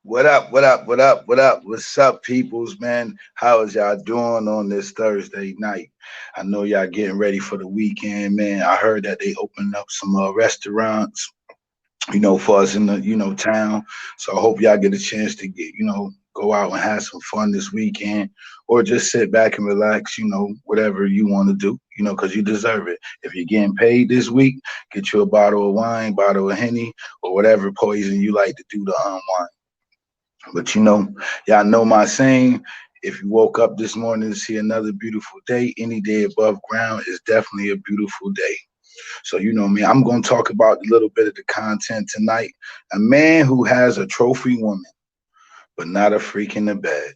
What up? What up? What up? What up? What's up, peoples, man? How is y'all doing on this Thursday night? I know y'all getting ready for the weekend, man. I heard that they opened up some restaurants, for us in the, town. So I hope y'all get a chance to get, go out and have some fun this weekend or just sit back and relax, whatever you want to do, because you deserve it. If you're getting paid this week, get you a bottle of wine, bottle of Henny, or whatever poison you like to do to unwind. But y'all know my saying. If you woke up this morning to see another beautiful day, any day above ground is definitely a beautiful day. So me, I'm going to talk about a little bit of the content tonight. A man who has a trophy woman, but not a freak in the bed.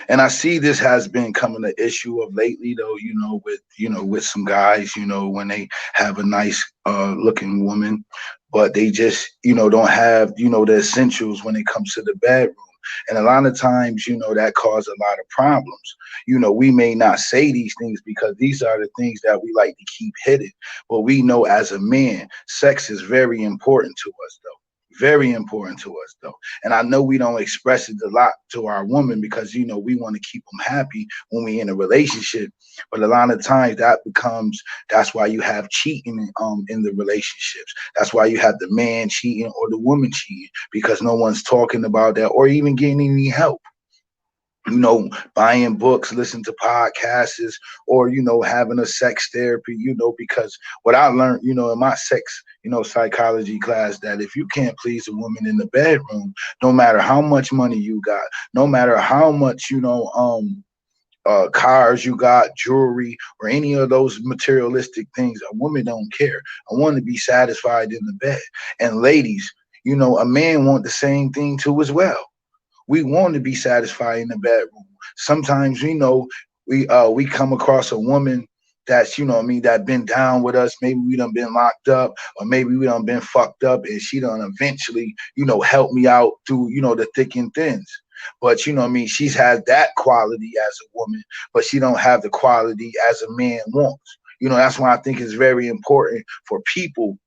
And I see this has been coming an issue of lately, though. With some guys, when they have a nice looking woman, but they just don't have the essentials when it comes to the bedroom. And a lot of times, that cause a lot of problems. We may not say these things because these are the things that we like to keep hidden. But we know as a man, sex is very important to us, though. Very important to us, though. And I know we don't express it a lot to our woman because we want to keep them happy when we in a relationship. But a lot of times that's why you have cheating in the relationships. That's why you have the man cheating or the woman cheating because no one's talking about that or even getting any help. Buying books, listening to podcasts, or having a sex therapy. Because what I learned, in my sex, psychology class, that if you can't please a woman in the bedroom, no matter how much money you got, no matter how much cars you got, jewelry, or any of those materialistic things, a woman don't care. I want to be satisfied in the bed. And ladies, a man want the same thing too as well. We want to be satisfied in the bedroom. Sometimes we come across a woman that's that been down with us. Maybe we done been locked up, or maybe we done been fucked up, and she done eventually help me out through the thick and thins. But she's had that quality as a woman, but she don't have the quality as a man wants. That's why I think it's very important for people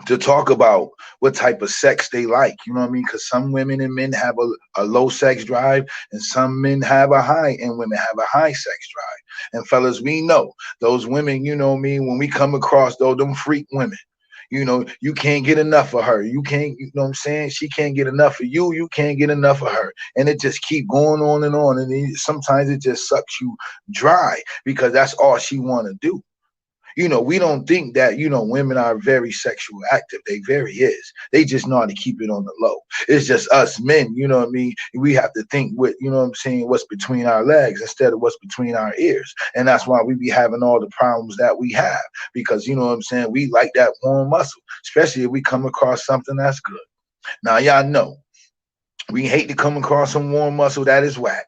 to talk about what type of sex they like. You know what I mean? Because some women and men have a low sex drive, and some men have a high, and women have a high sex drive. And fellas, we know those women. You know what I mean? When we come across them freak women. You can't get enough of her. You can't, you know what I'm saying? She can't get enough of you. You can't get enough of her. And it just keep going on and on. And sometimes it just sucks you dry because that's all she want to do. We don't think that, women are very sexual active. They very is. They just know how to keep it on the low. It's just us men, you know what I mean? We have to think with, what I'm saying, what's between our legs instead of what's between our ears. And that's why we be having all the problems that we have. Because, what I'm saying, we like that warm muscle, especially if we come across something that's good. Now, y'all know, we hate to come across some warm muscle that is whack.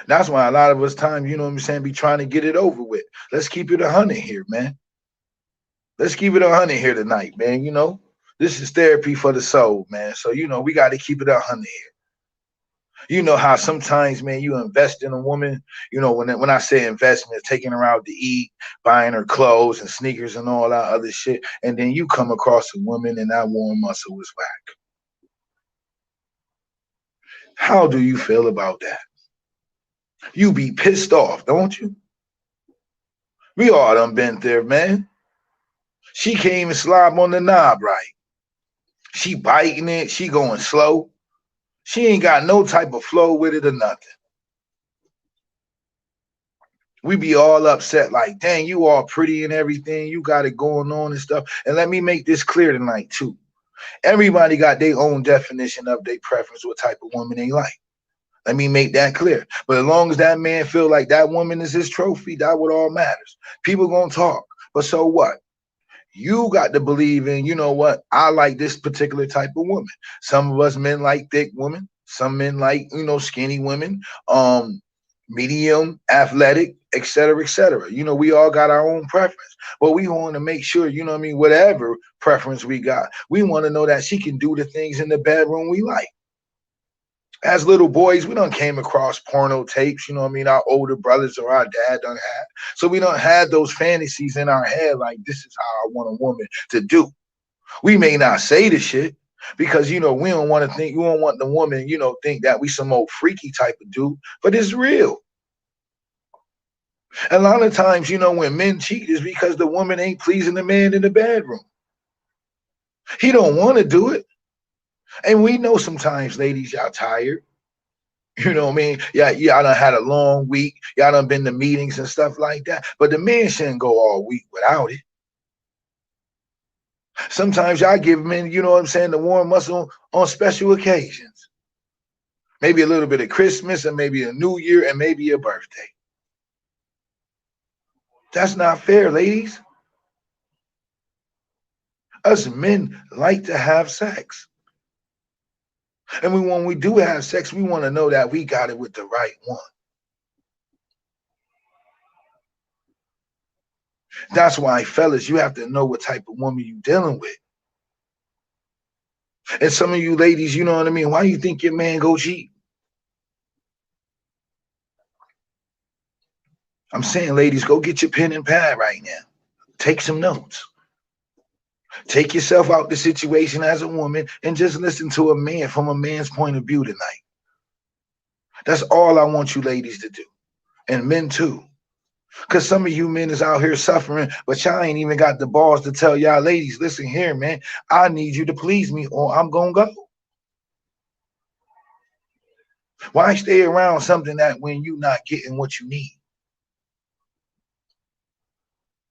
That's why a lot of us time, what I'm saying, be trying to get it over with. Let's keep it 100 here, man. Let's keep it 100 here tonight, man. This is therapy for the soul, man. So, we got to keep it 100 here. You know how sometimes, man, you invest in a woman. When I say investment, taking her out to eat, buying her clothes and sneakers and all that other shit. And then you come across a woman and that warm muscle is whack. How do you feel about that? You be pissed off, don't you? We all done been there, man. She can't even slob on the knob right. She biting it. She going slow. She ain't got no type of flow with it or nothing. We be all upset like, dang, you all pretty and everything. You got it going on and stuff. And let me make this clear tonight, too. Everybody got their own definition of their preference, what type of woman they like. Let me make that clear. But as long as that man feel like that woman is his trophy, that what all matters. People gonna talk. But so what? You got to believe in, what? I like this particular type of woman. Some of us men like thick women. Some men like, skinny women, medium, athletic, et cetera, et cetera. We all got our own preference. But we want to make sure, whatever preference we got, we want to know that she can do the things in the bedroom we like. As little boys, we done came across porno tapes, our older brothers or our dad done had. So we don't have those fantasies in our head like this is how I want a woman to do. We may not say the shit, Because you know, we don't want to think, we don't want the woman, you know, think that we some old freaky type of dude, but it's real. A lot of times, you know, when men cheat is because the woman ain't pleasing the man in the bedroom. He don't want to do it. And we know sometimes, ladies, y'all tired. You know what I mean? Yeah, y'all done had a long week. Y'all done been to meetings and stuff like that. But the man shouldn't go all week without it. Sometimes y'all give men, you know what I'm saying, the warm muscle on special occasions. Maybe a little bit of Christmas and maybe a New Year and maybe a birthday. That's not fair, ladies. Us men like to have sex. And when we do have sex, we want to know that we got it with the right one. That's why, fellas, you have to know what type of woman you're dealing with. And some of you ladies, you know what I mean? Why do you think your man go cheat? I'm saying, ladies, go get your pen and pad right now. Take some notes. Take yourself out the situation as a woman and just listen to a man from a man's point of view tonight. That's all I want you ladies to do. And men too. Because some of you men is out here suffering, but y'all ain't even got the balls to tell y'all ladies, listen here, man, I need you to please me or I'm going to go. Why stay around something that when you not getting what you need?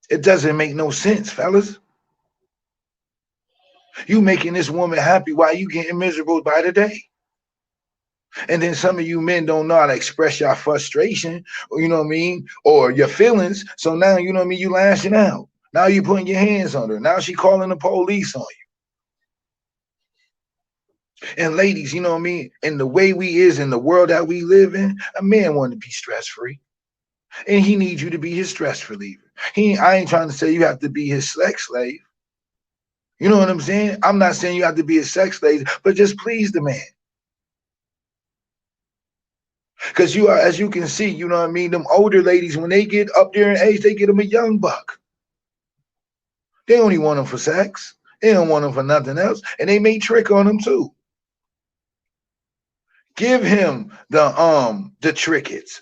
It doesn't make no sense, fellas. You making this woman happy while you getting miserable by the day. And then some of you men don't know how to express your frustration, or you know what I mean, or your feelings. So now you know what I mean, you lashing out. Now you putting your hands on her. Now she calling the police on you. And ladies, you know what I mean, in the way we is in the world that we live in, a man want to be stress free, and he needs you to be his stress reliever. I ain't trying to say you have to be his sex slave. You know what I'm saying? I'm not saying you have to be a sex slave, but just please the man. Because you are, as you can see, you know what I mean, them older ladies, when they get up there in age, they get them a young buck. They only want them for sex. They don't want them for nothing else. And they may trick on them too. Give him the trinkets.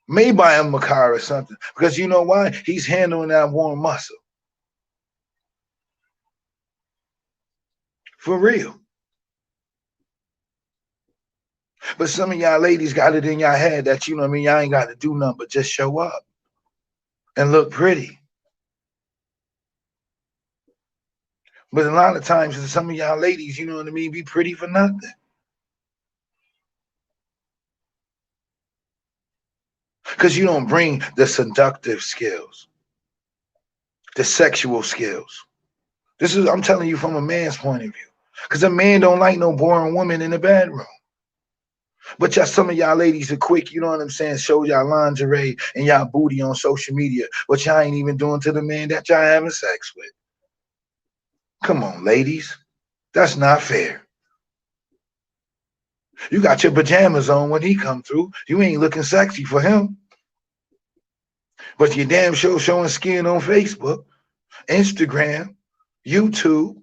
May buy him a car or something. Because you know why? He's handling that warm muscle. For real. But some of y'all ladies got it in y'all head that, you know what I mean, y'all ain't got to do nothing but just show up and look pretty. But a lot of times, some of y'all ladies, you know what I mean, be pretty for nothing. Because you don't bring the seductive skills, the sexual skills. This is, I'm telling you from a man's point of view. Because a man don't like no boring woman in the bedroom. But y'all, some of y'all ladies are quick, you know what I'm saying, show y'all lingerie and y'all booty on social media, but y'all ain't even doing to the man that y'all having sex with. Come on, ladies. That's not fair. You got your pajamas on when he come through. You ain't looking sexy for him. But you damn sure showing skin on Facebook, Instagram, YouTube.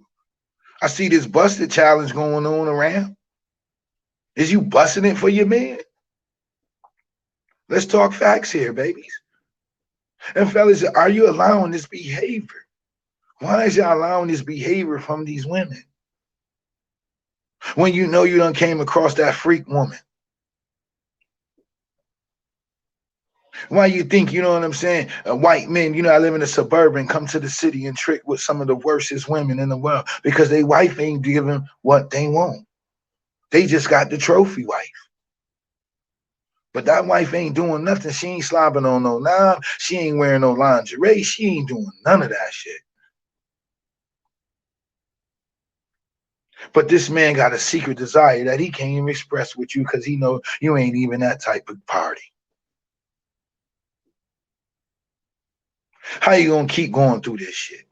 I see this busted challenge going on around. Is you busting it for your man? Let's talk facts here, babies. And fellas, are you allowing this behavior? Why is y'all allowing this behavior from these women? When you know you done came across that freak woman. Why you think, you know what I'm saying, white men, you know, I live in a suburban, come to the city and trick with some of the worstest women in the world because they wife ain't giving what they want. They just got the trophy wife. But that wife ain't doing nothing. She ain't slobbing on no knob. She ain't wearing no lingerie. She ain't doing none of that shit. But this man got a secret desire that he can't even express with you because he know you ain't even that type of party. How you gonna keep going through this shit,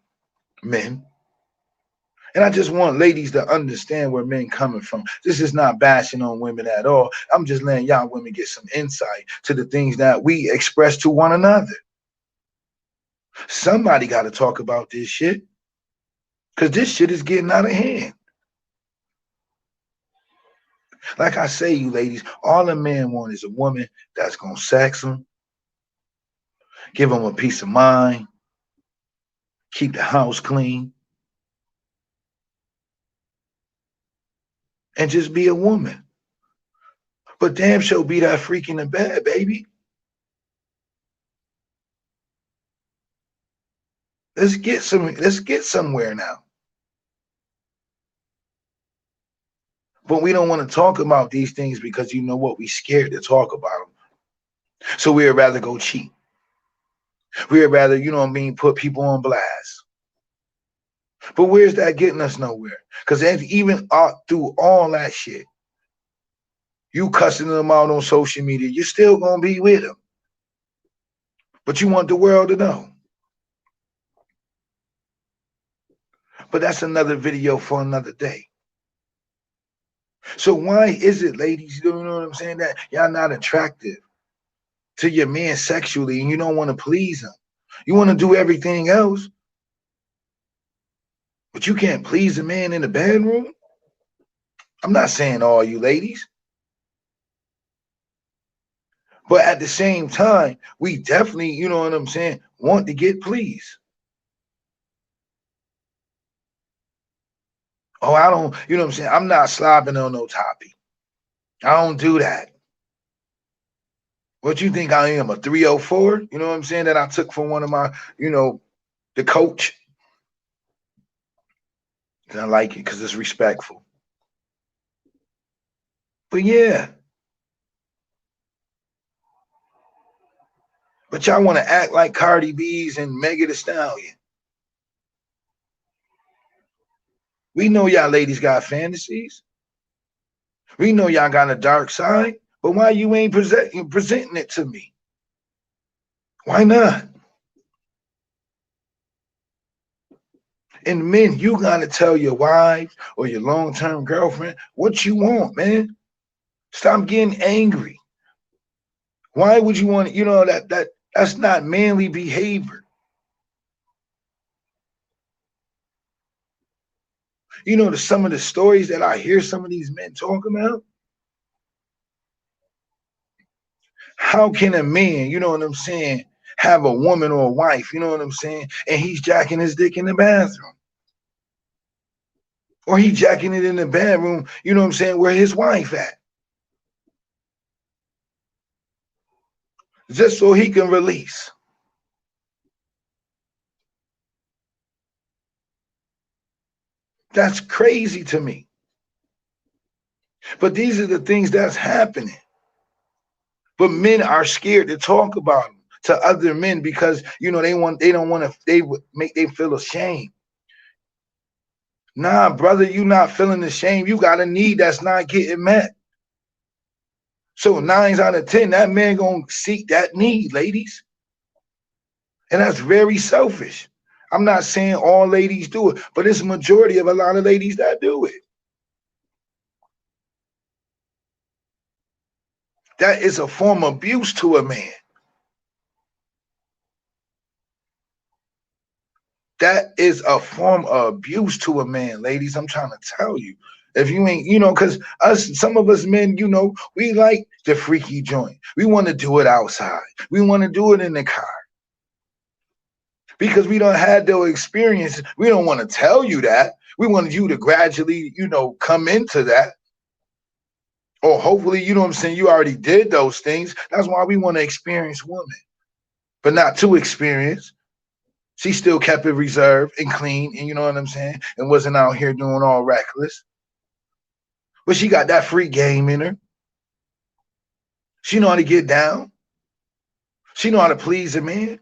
men? And I just want ladies to understand where men coming from. This is not bashing on women at all. I'm just letting y'all women get some insight to the things that we express to one another. Somebody got to talk about this shit because this shit is getting out of hand. Like I say, you ladies, all a man want is a woman that's gonna sex him, give him a peace of mind, keep the house clean, and just be a woman. But damn sure be that freak in the bed, baby. Let's get somewhere now. But we don't want to talk about these things because you know what? We scared to talk about them. So we'd rather go cheat. We'd rather, you know what I mean, put people on blast. But where's that getting us nowhere? Because even through all that shit, you cussing them out on social media, you're still gonna be with them. But you want the world to know. But that's another video for another day. So why is it, ladies, you know what I'm saying, that y'all not attractive to your man sexually and you don't want to please him? You want to do everything else, but you can't please a man in the bedroom? I'm not saying all you ladies. But at the same time, we definitely, you know what I'm saying, want to get pleased. Oh, I don't, you know what I'm saying? I'm not slobbing on no toppy. I don't do that. What you think I am, a 304? You know what I'm saying? That I took from one of my, you know, the coach. And I like it because it's respectful. But yeah. But y'all want to act like Cardi B's and Megan Thee Stallion. We know y'all ladies got fantasies. We know y'all got a dark side. But why you ain't presenting it to me? Why not? And men, you gotta tell your wife or your long-term girlfriend what you want, man. Stop getting angry. Why would you want, you know, that's not manly behavior. You know, some of the stories that I hear some of these men talk about. How can a man, you know what I'm saying, have a woman or a wife, you know what I'm saying, and he's jacking his dick in the bathroom? Or he jacking it in the bedroom, you know what I'm saying, where his wife at? Just so he can release. That's crazy to me. But these are the things that's happening. But men are scared to talk about them to other men because you know they don't want to, they would make they feel ashamed. Nah, brother, you not feeling ashamed. You got a need that's not getting met. So 9 out of 10, that man gonna seek that need, ladies. And that's very selfish. I'm not saying all ladies do it, but it's a majority of a lot of ladies that do it. That is a form of abuse to a man. That is a form of abuse to a man, ladies. I'm trying to tell you. If you ain't, you know, because some of us men, you know, we like the freaky joint. We want to do it outside. We want to do it in the car. Because we don't have those experiences. We don't want to tell you that. We want you to gradually, you know, come into that. Or hopefully, you know what I'm saying, you already did those things. That's why we want to experience women, but not too experienced. She still kept it reserved and clean, and you know what I'm saying, and wasn't out here doing all reckless. But she got that free game in her. She know how to get down. She know how to please a man.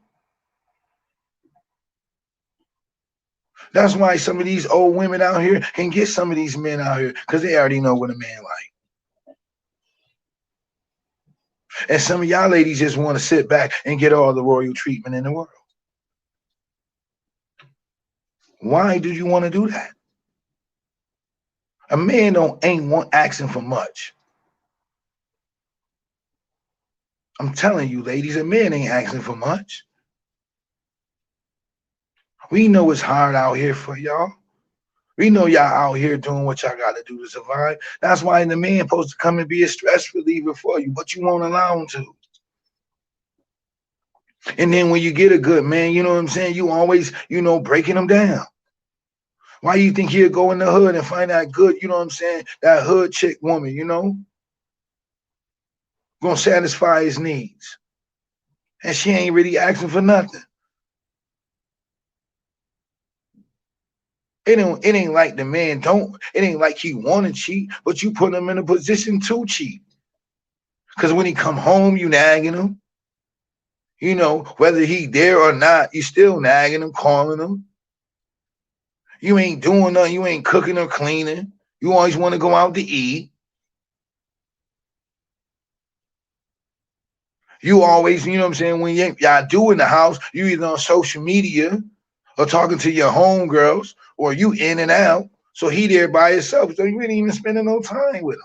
That's why some of these old women out here can get some of these men out here because they already know what a man like. And some of y'all ladies just want to sit back and get all the royal treatment in the world. Why do you want to do that? A man ain't asking for much. I'm telling you, ladies, a man ain't asking for much. We know it's hard out here for y'all. We know y'all out here doing what y'all got to do to survive. That's why the man supposed to come and be a stress reliever for you, but you won't allow him to. And then when you get a good man, you know what I'm saying, you always, breaking him down. Why you think he'll go in the hood and find that good, you know what I'm saying, that hood chick woman, gonna satisfy his needs. And she ain't really asking for nothing. It ain't like the man it ain't like he want to cheat, but you put him in a position to cheat. Because when he come home, you nagging him. Whether he there or not, you still nagging him, calling him. You ain't doing nothing. You ain't cooking or cleaning. You always want to go out to eat. You always, you know what I'm saying, when y'all do in the house, you either on social media or talking to your homegirls, or you in and out. So he there by himself. So you ain't even spending no time with him.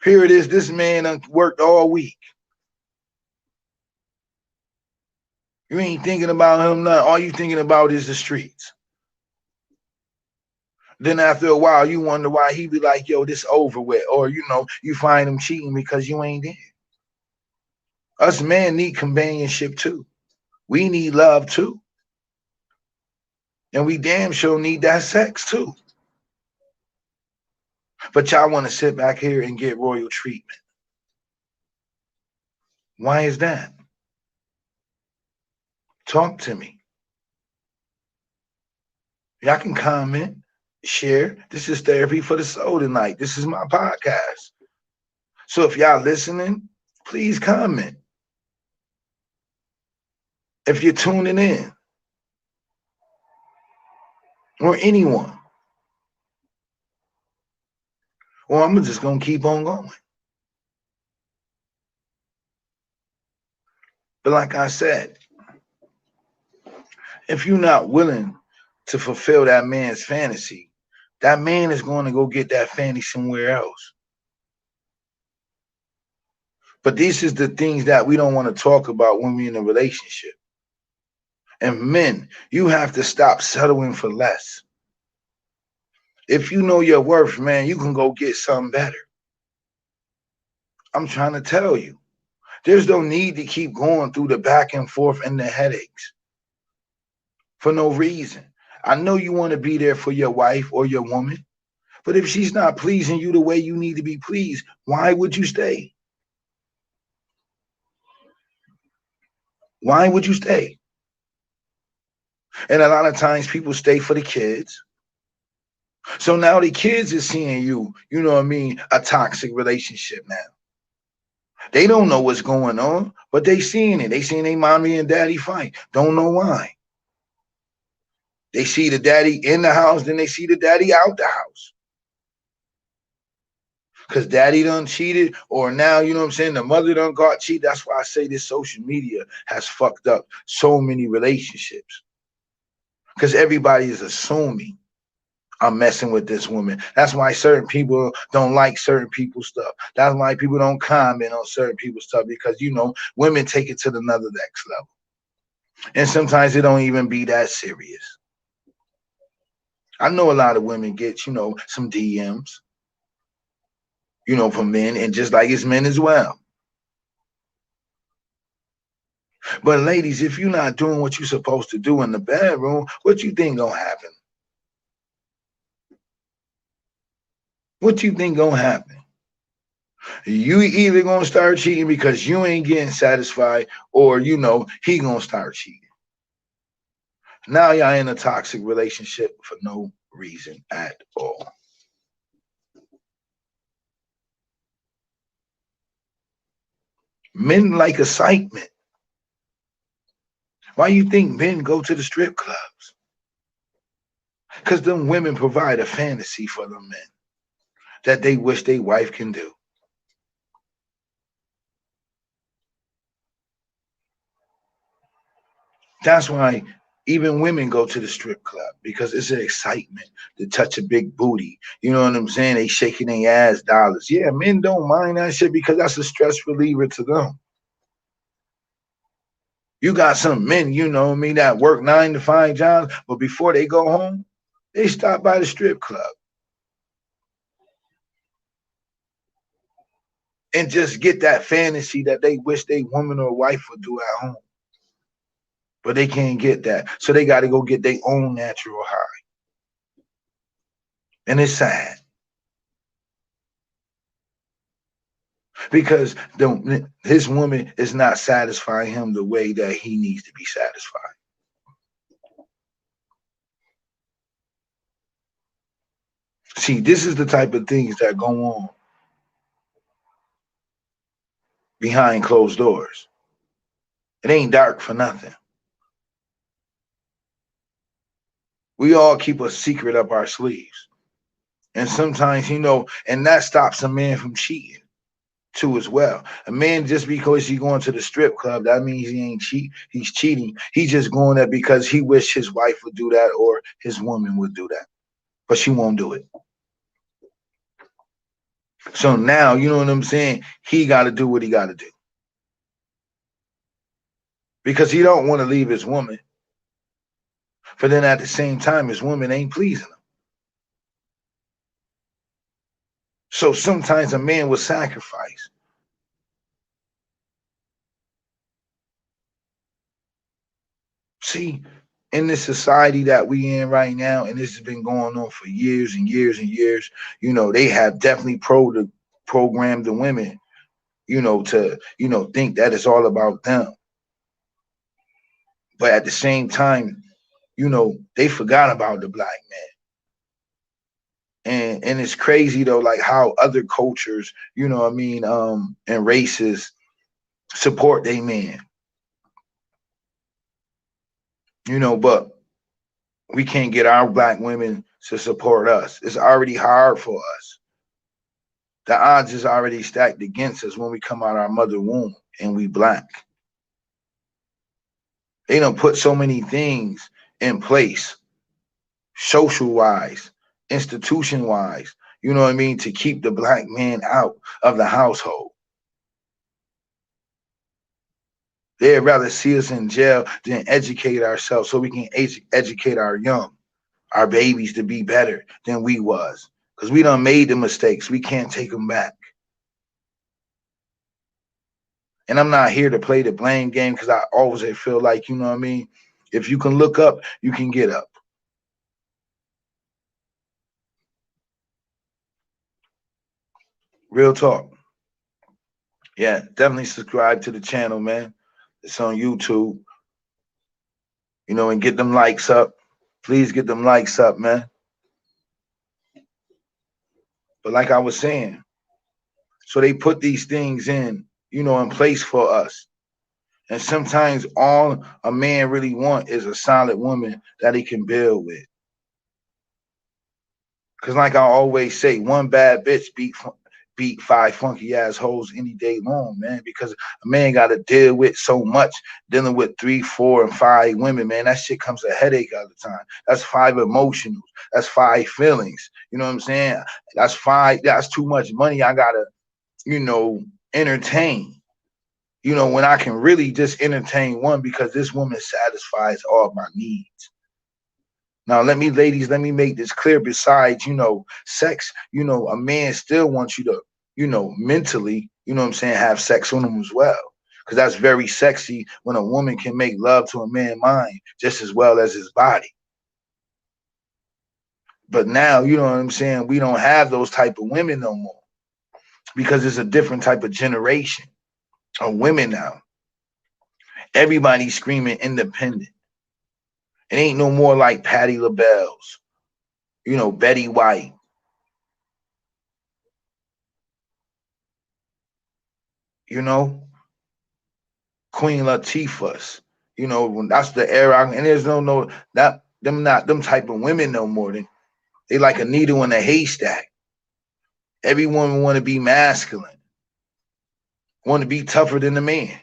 Here it is. This man worked all week. You ain't thinking about him, nothing. All you thinking about is the streets. Then after a while, you wonder why he be like, yo, this over with. Or, you find him cheating because you ain't there. Us men need companionship too. We need love too. And we damn sure need that sex too. But y'all want to sit back here and get royal treatment. Why is that? Talk to me. Y'all can comment, share. This is Therapy for the Soul tonight. This is my podcast. So if y'all listening, please comment. If you're tuning in, or anyone, or I'm just going to keep on going. But like I said, if you're not willing to fulfill that man's fantasy, that man is going to go get that fantasy somewhere else. But these is the things that we don't want to talk about when we're in a relationship. And men, you have to stop settling for less. If you know your worth, man, you can go get something better. I'm trying to tell you, there's no need to keep going through the back and forth and the headaches for no reason. I know you want to be there for your wife or your woman, but if she's not pleasing you the way you need to be pleased, why would you stay? Why would you stay? And a lot of times people stay for the kids. So now the kids are seeing you, you know what I mean, a toxic relationship now. They don't know what's going on, but they seeing it. They seeing their mommy and daddy fight. Don't know why. They see the daddy in the house, then they see the daddy out the house. Because daddy done cheated, or now, you know what I'm saying, the mother done got cheated. That's why I say this social media has fucked up so many relationships. Because everybody is assuming I'm messing with this woman. That's why certain people don't like certain people's stuff. That's why people don't comment on certain people's stuff, because, women take it to another next level. And sometimes it don't even be that serious. I know a lot of women get, some DMs, from men, and just like it's men as well. But ladies, if you're not doing what you're supposed to do in the bedroom, what you think gonna happen? What you think gonna happen? You either gonna start cheating because you ain't getting satisfied, or he gonna start cheating. Now y'all in a toxic relationship for no reason at all. Men like excitement. Why you think men go to the strip clubs? Because them women provide a fantasy for the men that they wish their wife can do. That's why even women go to the strip club, because it's an excitement to touch a big booty. You know what I'm saying? They shaking their ass dollars. Yeah, men don't mind that shit because that's a stress reliever to them. You got some men, you know what I mean, that work 9 to 5 jobs, but before they go home, they stop by the strip club and just get that fantasy that they wish they woman or wife would do at home. But they can't get that. So they got to go get their own natural high. And it's sad. Because his woman is not satisfying him the way that he needs to be satisfied. See, this is the type of things that go on behind closed doors. It ain't dark for nothing. We all keep a secret up our sleeves. And sometimes, you know, and that stops a man from cheating too as well. A man, just because he's going to the strip club, that means he ain't he's cheating. He's just going there because he wish his wife would do that or his woman would do that. But she won't do it. So now, you know what I'm saying? He got to do what he got to do. Because he don't want to leave his woman. But then at the same time, his woman ain't pleasing him. So sometimes a man will sacrifice. See, in this society that we in right now, and this has been going on for years and years and years, you know, they have definitely programmed the women, you know, to, you know, think that it's all about them. But at the same time, you know, they forgot about the black man. And it's crazy though, like how other cultures, you know what I mean, and races support they men. You know, but we can't get our black women to support us. It's already hard for us. The odds is already stacked against us when we come out our mother womb and we black. They don't put so many things in place, social wise, institution wise, you know what I mean, to keep the black man out of the household. They'd rather see us in jail than educate ourselves so we can educate our young, our babies to be better than we was. Because we done made the mistakes. We can't take them back. And I'm not here to play the blame game because I always feel like, you know what I mean? If you can look up, you can get up. Real talk. Yeah, definitely subscribe to the channel, man. It's on YouTube. You know, and get them likes up. Please get them likes up, man. But like I was saying, so they put these things in, you know, in place for us. And sometimes all a man really want is a solid woman that he can build with. Cause like I always say, one bad bitch beat 5 funky ass hoes any day long, man. Because a man got to deal with so much, dealing with 3, 4, and 5 women, man. That shit comes a headache all the time. That's 5 emotionals. That's 5 feelings. You know what I'm saying? That's 5. That's too much money. I gotta, you know, entertain. You know, when I can really just entertain one because this woman satisfies all of my needs. Now, ladies, let me make this clear. Besides, you know, sex, you know, a man still wants you to, you know, mentally, you know what I'm saying, have sex with him as well. Because that's very sexy when a woman can make love to a man's mind just as well as his body. But now, you know what I'm saying, we don't have those type of women no more because it's a different type of generation of women now. Everybody's screaming independent. It ain't no more like Patti LaBelle's, you know, Betty White. You know, Queen Latifah's. You know, that's the era, and there's no that them not them type of women no more. They like a needle in a haystack. Every woman want to be masculine, want to be tougher than the man.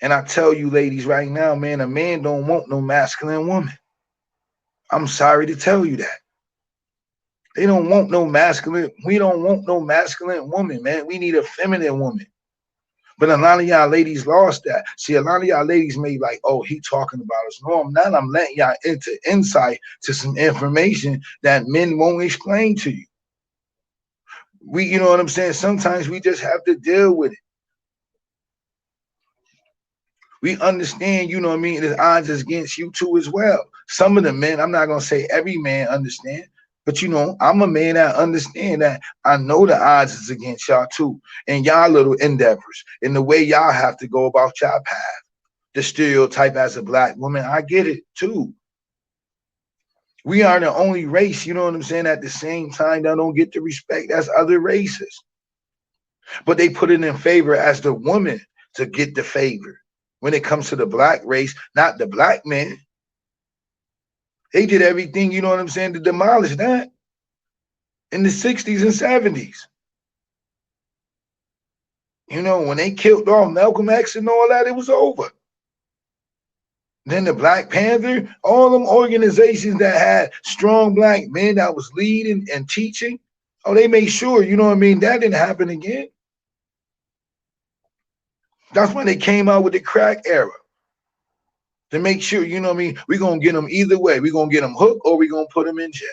And I tell you, ladies, right now, man, a man don't want no masculine woman. I'm sorry to tell you that. They don't want no masculine. We don't want no masculine woman, man. We need a feminine woman. But a lot of y'all ladies lost that. See, a lot of y'all ladies may be like, oh, he talking about us. No, I'm not. I'm letting y'all into insight to some information that men won't explain to you. You know what I'm saying? Sometimes we just have to deal with it. We understand, you know what I mean, the odds is against you too as well. Some of the men, I'm not gonna say every man understand, but you know, I'm a man that understand that I know the odds is against y'all too, and y'all little endeavors, and the way y'all have to go about y'all path. The stereotype as a black woman, I get it too. We are the only race, you know what I'm saying, at the same time that don't get the respect as other races. But they put it in favor as the woman to get the favor. When it comes to the black race, not the black man. They did everything, you know what I'm saying, to demolish that in the 60s and 70s. You know, when they killed off Malcolm X and all that, it was over. Then the Black Panther, all them organizations that had strong black men that was leading and teaching, oh, they made sure, you know what I mean, that didn't happen again. That's when they came out with the crack era. To make sure, you know what I mean, we're going to get them either way. We're going to get them hooked or we're going to put them in jail.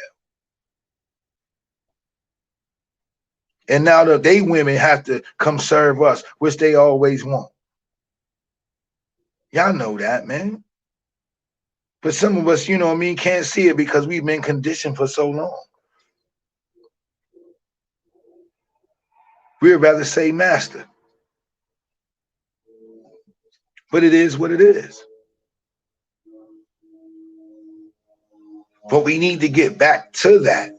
And now they women have to come serve us, which they always want. Y'all know that, man. But some of us, you know what I mean, can't see it because we've been conditioned for so long. We'd rather say master. But it is what it is. But we need to get back to that.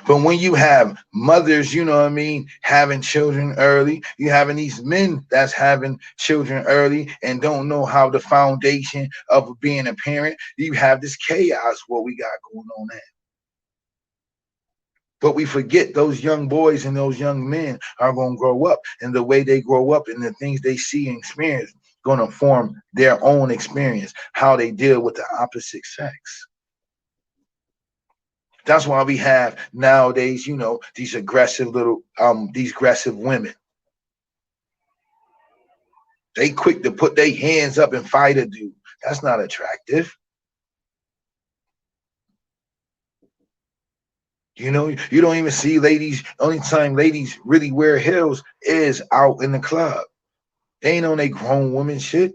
But when you have mothers, you know what I mean, having children early, you having these men that's having children early and don't know how the foundation of being a parent, you have this chaos what we got going on there. But we forget those young boys and those young men are going to grow up, and the way they grow up and the things they see and experience going to form their own experience, how they deal with the opposite sex. That's why we have nowadays, you know, these aggressive women. They quick to put their hands up and fight a dude. That's not attractive. You know, you don't even see ladies. Only time ladies really wear heels is out in the club. They ain't on they grown woman shit.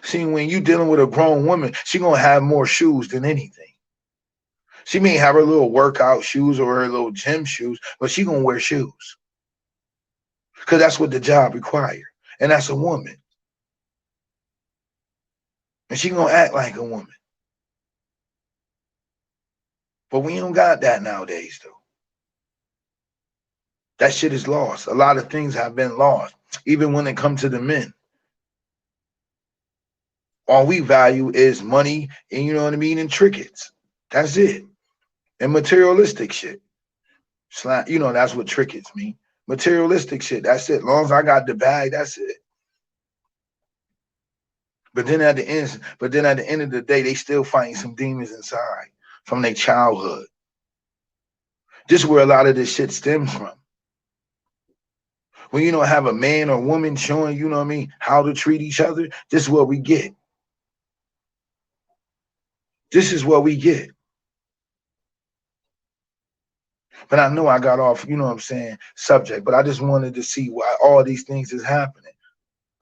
See, when you dealing with a grown woman, she gonna have more shoes than anything. She may have her little workout shoes or her little gym shoes, but she gonna wear shoes. Because that's what the job requires. And that's a woman. And she gonna act like a woman. But we don't got that nowadays, though. That shit is lost. A lot of things have been lost, even when it comes to the men. All we value is money and, you know what I mean, and trinkets. That's it. And materialistic shit. You know, that's what trinkets mean. Materialistic shit. That's it. As long as I got the bag, that's it. But then at the end of the day, they still fighting some demons inside from their childhood. This is where a lot of this shit stems from. When you don't have a man or woman showing, you know what I mean, how to treat each other, this is what we get. This is what we get. But I know I got off, you know what I'm saying, subject, but I just wanted to see why all these things is happening.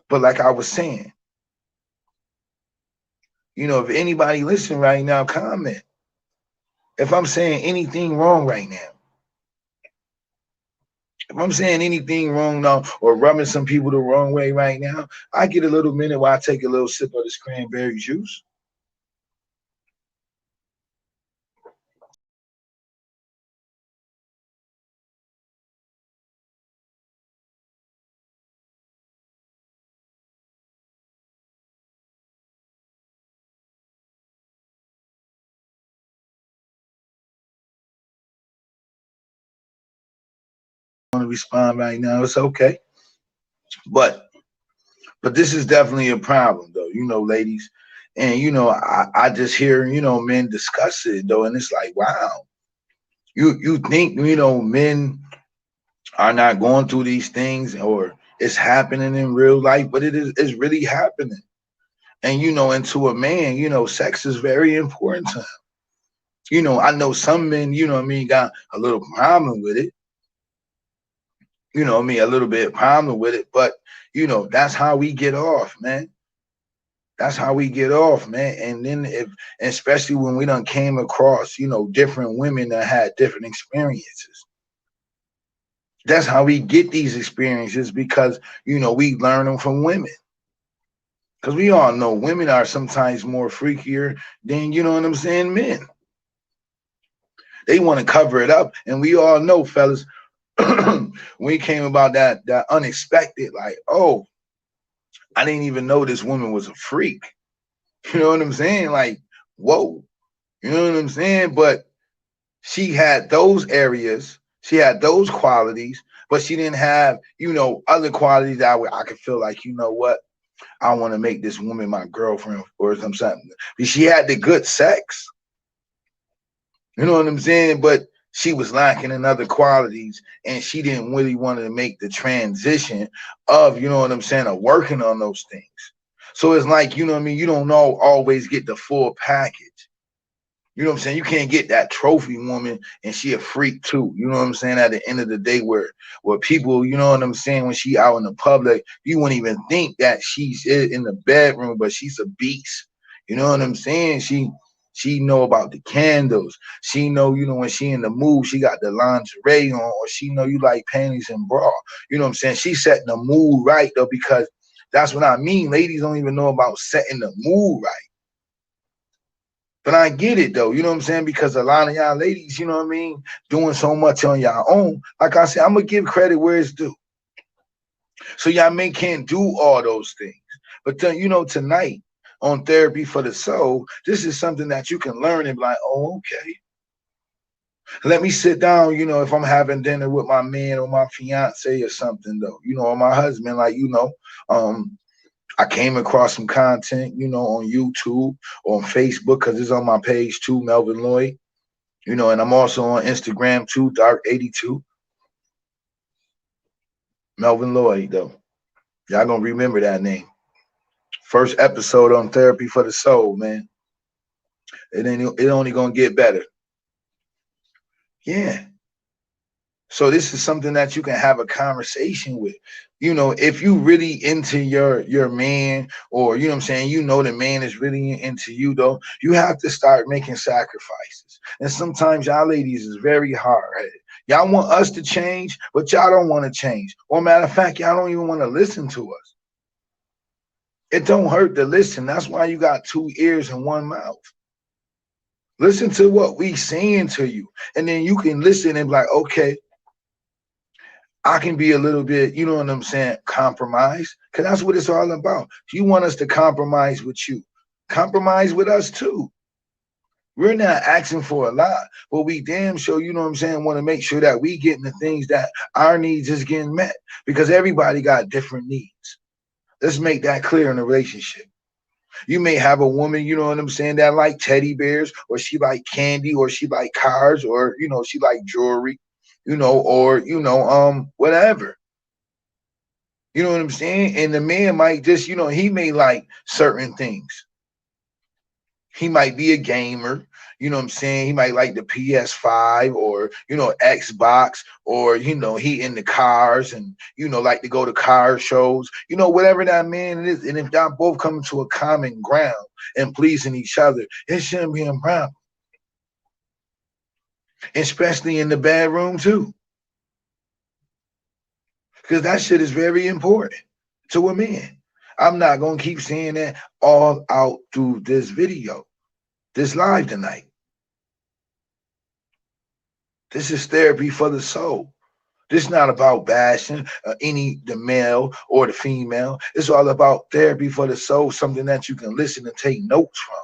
But like I was saying, you know, if anybody listening right now, comment. If I'm saying anything wrong right now, if I'm saying anything wrong now or rubbing some people the wrong way right now, I get a little minute while I take a little sip of this cranberry juice. I want to respond right now. It's okay. But this is definitely a problem though, you know, ladies. And you know, I just hear, you know, men discuss it though, and it's like, wow. You think, you know, men are not going through these things, or it's happening in real life, but it's really happening. And and to a man, sex is very important to him. I know some men, got a little problem with it. A little bit problem with it, but that's how we get off, man. That's how we get off, man. And then especially when we done came across, different women that had different experiences. That's how we get these experiences, because we learn them from women. Because we all know women are sometimes more freakier than, what I'm saying, men. They want to cover it up. And we all know, fellas, when we came about that unexpected, like, oh, I didn't even know this woman was a freak. You know what I'm saying? Like, whoa. You know what I'm saying? But she had those areas, she had those qualities, but she didn't have, other qualities that I could feel like, you know what? I want to make this woman my girlfriend or something. But she had the good sex. You know what I'm saying? But she was lacking in other qualities, and she didn't really want to make the transition of, you know what I'm saying, of working on those things. So it's like, you know what I mean? You don't know always get the full package. You know what I'm saying? You can't get that trophy woman and she a freak too. You know what I'm saying? At the end of the day, where people, you know what I'm saying, when she out in the public, you wouldn't even think that she's in the bedroom, but she's a beast. You know what I'm saying? She know about the candles. She know, when she in the mood, she got the lingerie on, or she know you like panties and bra. You know what I'm saying? She setting the mood right though, because that's what I mean. Ladies don't even know about setting the mood right. But I get it though, you know what I'm saying? Because a lot of y'all ladies, you know what I mean, doing so much on y'all own. Like I said, I'm gonna give credit where it's due. So y'all men can't do all those things. But then, tonight on Therapy for the Soul, this is something that you can learn and be like, oh, okay. Let me sit down, if I'm having dinner with my man or my fiance or something though, or my husband, like, I came across some content, on YouTube or on Facebook, because it's on my page too, Melvin Lloyd. And I'm also on Instagram too, Dark82. Melvin Lloyd, though. Y'all gonna remember that name. First episode on Therapy for the Soul, man. It only gonna get better. Yeah. So this is something that you can have a conversation with. If you really into your man, or you know what I'm saying, the man is really into you though, you have to start making sacrifices. And sometimes y'all ladies is very hard-headed. Y'all want us to change, but y'all don't want to change. Or matter of fact, y'all don't even want to listen to us. It don't hurt to listen. That's why you got two ears and one mouth. Listen to what we saying to you. And then you can listen and be like, okay, I can be a little bit, you know what I'm saying, compromise, because that's what it's all about. You want us to compromise with you. Compromise with us too. We're not asking for a lot, but we damn sure, you know what I'm saying, want to make sure that we getting the things that our needs is getting met, because everybody got different needs. Let's make that clear in a relationship. You may have a woman, you know what I'm saying, that like teddy bears, or she like candy, or she like cars, or she like jewelry, or whatever. You know what I'm saying? And the man might just, he may like certain things. He might be a gamer, you know what I'm saying? He might like the PS5, or, Xbox, or, he in the cars and, like to go to car shows, whatever that man is. And if y'all both come to a common ground and pleasing each other, it shouldn't be a problem. Especially in the bedroom too. Because that shit is very important to a man. I'm not going to keep saying that all out through this video, this live tonight. This is therapy for the soul. This is not about bashing the male or the female. It's all about therapy for the soul, something that you can listen and take notes from.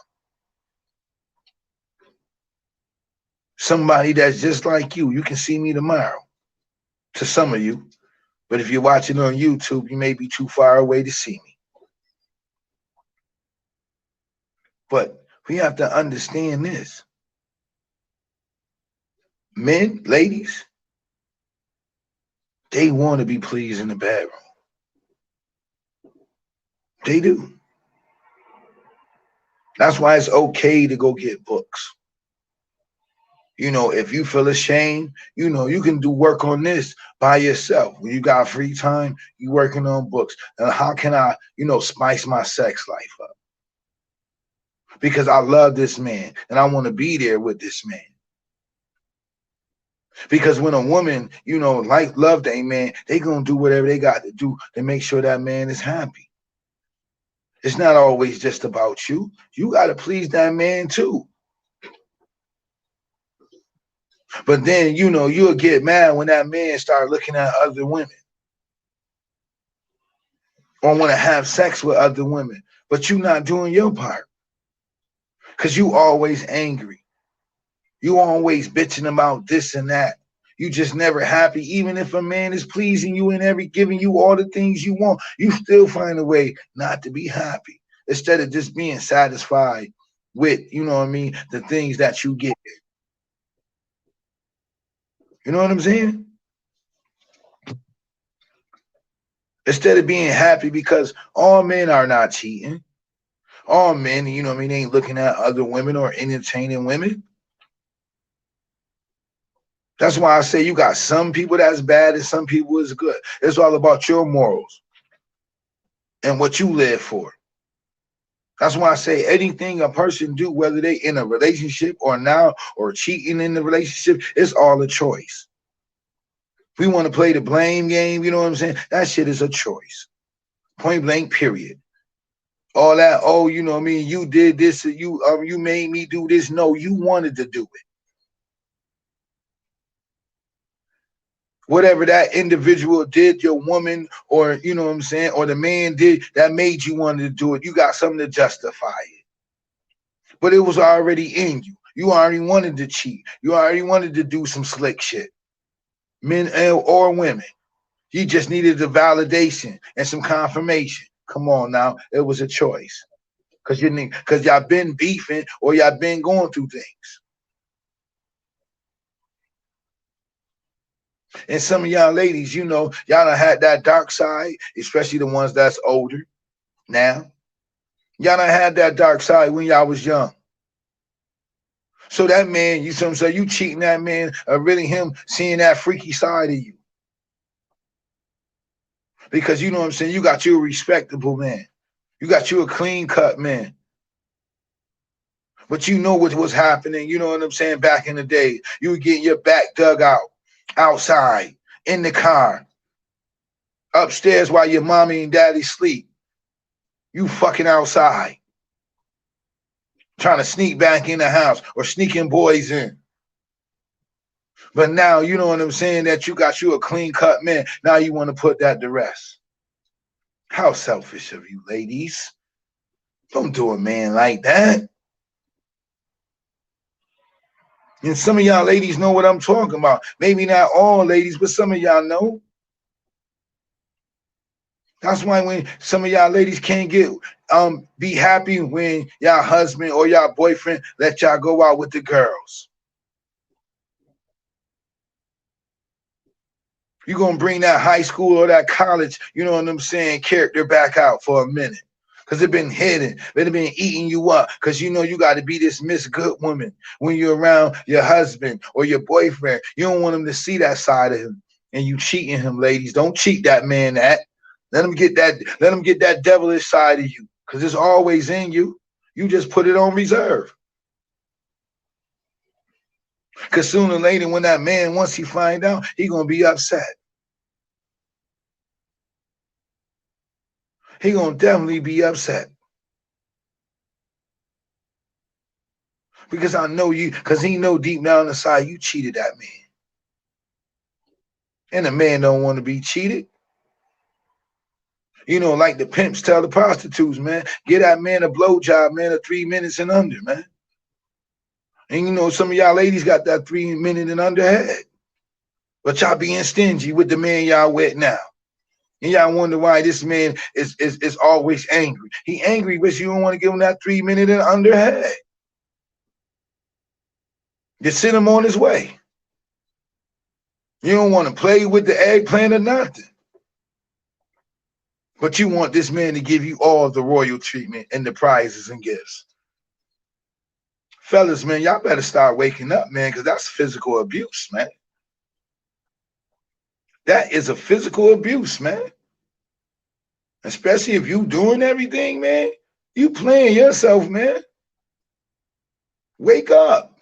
Somebody that's just like you. You can see me tomorrow, to some of you. But if you're watching on YouTube, you may be too far away to see me. But we have to understand this. Men, ladies, They want to be pleased in the bedroom. They do. That's why it's okay to go get books. You know, if you feel ashamed, you know, you can do work on this by yourself. When you got free time, you working on books. And how can I, you know, spice my sex life up? Because I love this man and I want to be there with this man. Because when a woman, you know, like love a man, they gonna do whatever they got to do to make sure that man is happy. It's not always just about you. You got to please that man too. But then, you know, you'll get mad when that man start looking at other women or want to have sex with other women, but you not doing your part because you always angry. You always bitching about this and that. You just never happy. Even if a man is pleasing you and giving you all the things you want, you still find a way not to be happy instead of just being satisfied with, you know what I mean, the things that you get. You know what I'm saying? Instead of being happy because all men are not cheating. All men, you know what I mean, ain't looking at other women or entertaining women. That's why I say you got some people that's bad and some people is good. It's all about your morals and what you live for. That's why I say anything a person do, whether they in a relationship or now or cheating in the relationship, it's all a choice. If we want to play the blame game, you know what I'm saying? That shit is a choice. Point blank, period. All that, oh, you know what I mean, you did this, you made me do this. No, you wanted to do it. Whatever that individual did, your woman, or you know what I'm saying, or the man did that made you want to do it, you got something to justify it. But it was already in you. You already wanted to cheat. You already wanted to do some slick shit. Men or women. You just needed the validation and some confirmation. Come on now. It was a choice. Because y'all been beefing or y'all been going through things. And some of y'all ladies, you know, y'all done had that dark side, especially the ones that's older now. Y'all done had that dark side when y'all was young. So that man, you some say you cheating that man, really him seeing that freaky side of you. Because you know what I'm saying, you got you a respectable man. You got you a clean cut man. But you know what was happening, you know what I'm saying, back in the day. You were getting your back dug out, outside, in the car, upstairs while your mommy and daddy sleep. You fucking outside. Trying to sneak back in the house or sneaking boys in. But now, you know what I'm saying, that you got you a clean cut man. Now you want to put that to rest. How selfish of you, ladies. Don't do a man like that. And some of y'all ladies know what I'm talking about. Maybe not all ladies, but some of y'all know. That's why when some of y'all ladies can't get be happy when y'all husband or y'all boyfriend let y'all go out with the girls. You're gonna bring that high school or that college, you know what I'm saying, character back out for a minute. Because they've been hidden. They've been eating you up. Because you know you got to be this Miss Good woman when you're around your husband or your boyfriend. You don't want him to see that side of him. And you cheating him, ladies. Don't cheat that man that. Let him get that devilish side of you. Because it's always in you. You just put it on reserve. Because sooner or later, when that man, once he find out, he gonna be upset. He gonna definitely be upset. Because I know you, because he know deep down inside you cheated that man. And the man don't want to be cheated. You know, like the pimps tell the prostitutes, man, get that man a blowjob, man, of 3 minutes and under, man. And you know, some of y'all ladies got that 3 minute and under head. But y'all being stingy with the man y'all with now. And y'all wonder why this man is always angry. He angry, but you don't want to give him that 3 minute and under head. You send him on his way. You don't want to play with the eggplant or nothing. But you want this man to give you all the royal treatment and the prizes and gifts. Fellas, man, y'all better start waking up, man, because that's physical abuse, man. That is a physical abuse, man. Especially if you doing everything, man. You playing yourself, man. Wake up.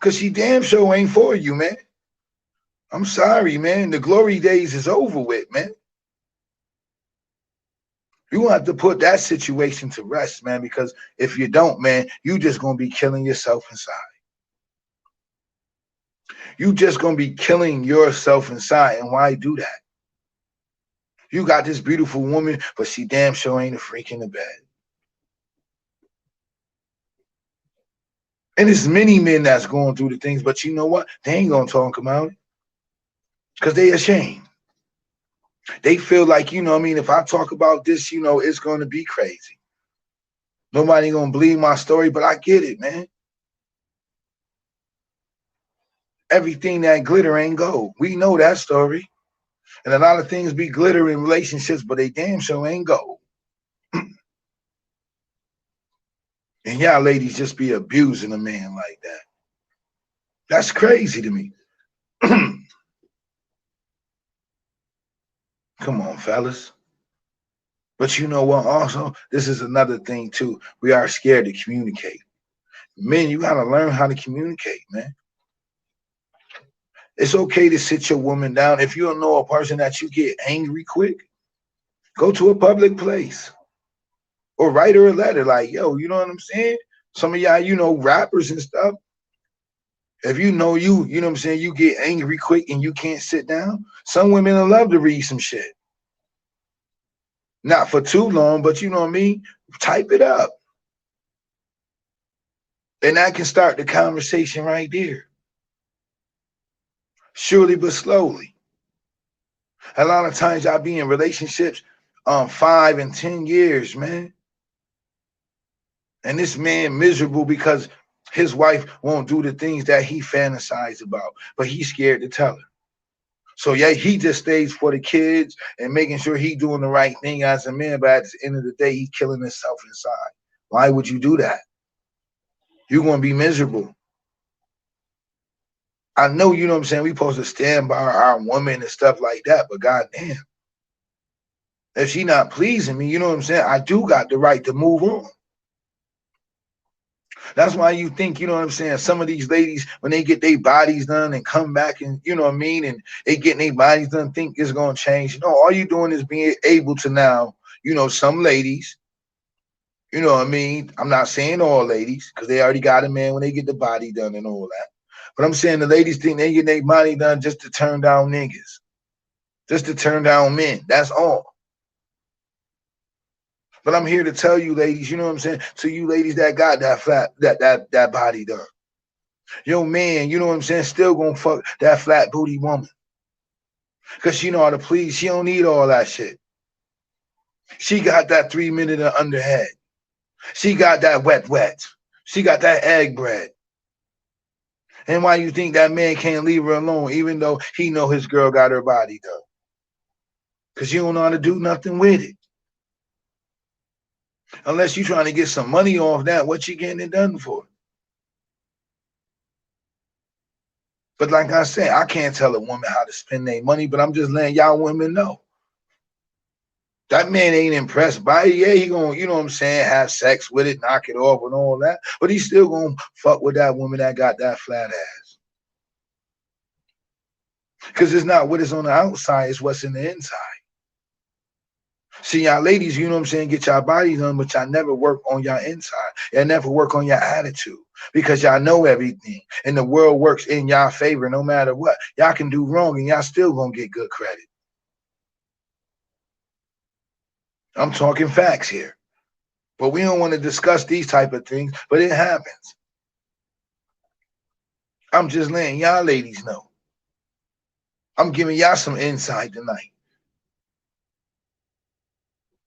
Because she damn sure ain't for you, man. I'm sorry, man. The glory days is over with, man. You have to put that situation to rest, man, because if you don't, man, you just going to be killing yourself inside. You just going to be killing yourself inside. And why do that? You got this beautiful woman, but she damn sure ain't a freak in the bed. And there's many men that's going through the things, but you know what? They ain't going to talk about it because they ashamed. They feel like, you know what I mean, if I talk about this, you know, it's going to be crazy. Nobody going to believe my story, but I get it, man. Everything that glitter ain't gold. We know that story. And a lot of things be glitter in relationships, but they damn sure ain't gold. And y'all ladies just be abusing a man like that. That's crazy to me. Come on, fellas. But you know what? Also, this is another thing too. We are scared to communicate. Men, you got to learn how to communicate, man. It's okay to sit your woman down. If you don't know a person that you get angry quick, go to a public place or write her a letter like, yo, you know what I'm saying? Some of y'all, you know, rappers and stuff. If you know you know what I'm saying, you get angry quick and you can't sit down. Some women will love to read some shit. Not for too long, but you know what I mean? Type it up. And that can start the conversation right there. Surely but slowly. A lot of times y'all be in relationships 5 and 10 years, man. And this man miserable because his wife won't do the things that he fantasized about, but he's scared to tell her. So yeah, he just stays for the kids and making sure he doing the right thing as a man, but at the end of the day, he's killing himself inside. Why would you do that? You're gonna be miserable. I know, you know what I'm saying, we supposed to stand by our woman and stuff like that, but goddamn, if she not pleasing me, you know what I'm saying, I do got the right to move on. That's why you think, you know what I'm saying, some of these ladies, when they get their bodies done and come back and, you know what I mean, and they getting their bodies done, think it's going to change. No, all you doing is being able to now, you know, some ladies, you know what I mean, I'm not saying all ladies, because they already got a man when they get the body done and all that. But I'm saying the ladies think they get their body done just to turn down niggas, just to turn down men. That's all. But I'm here to tell you, ladies, you know what I'm saying? To you ladies that got that flat, that body done. Yo, man, you know what I'm saying? Still gonna fuck that flat booty woman. Cause she know how to please. She don't need all that shit. She got that 3 minute of underhead. She got that wet. She got that egg bread. And why you think that man can't leave her alone, even though he know his girl got her body done? Cause you don't know how to do nothing with it. Unless you trying to get some money off that, what you getting it done for? But like I said, I can't tell a woman how to spend their money, but I'm just letting y'all women know. That man ain't impressed by it. Yeah, he gonna, you know what I'm saying, have sex with it, knock it off and all that. But he's still gonna fuck with that woman that got that flat ass. Because it's not what is on the outside, it's what's in the inside. See, y'all ladies, you know what I'm saying, get y'all body done, but y'all never work on your inside. Y'all never work on your attitude because y'all know everything. And the world works in y'all favor no matter what. Y'all can do wrong and y'all still gonna get good credit. I'm talking facts here. But we don't want to discuss these type of things, but it happens. I'm just letting y'all ladies know. I'm giving y'all some insight tonight.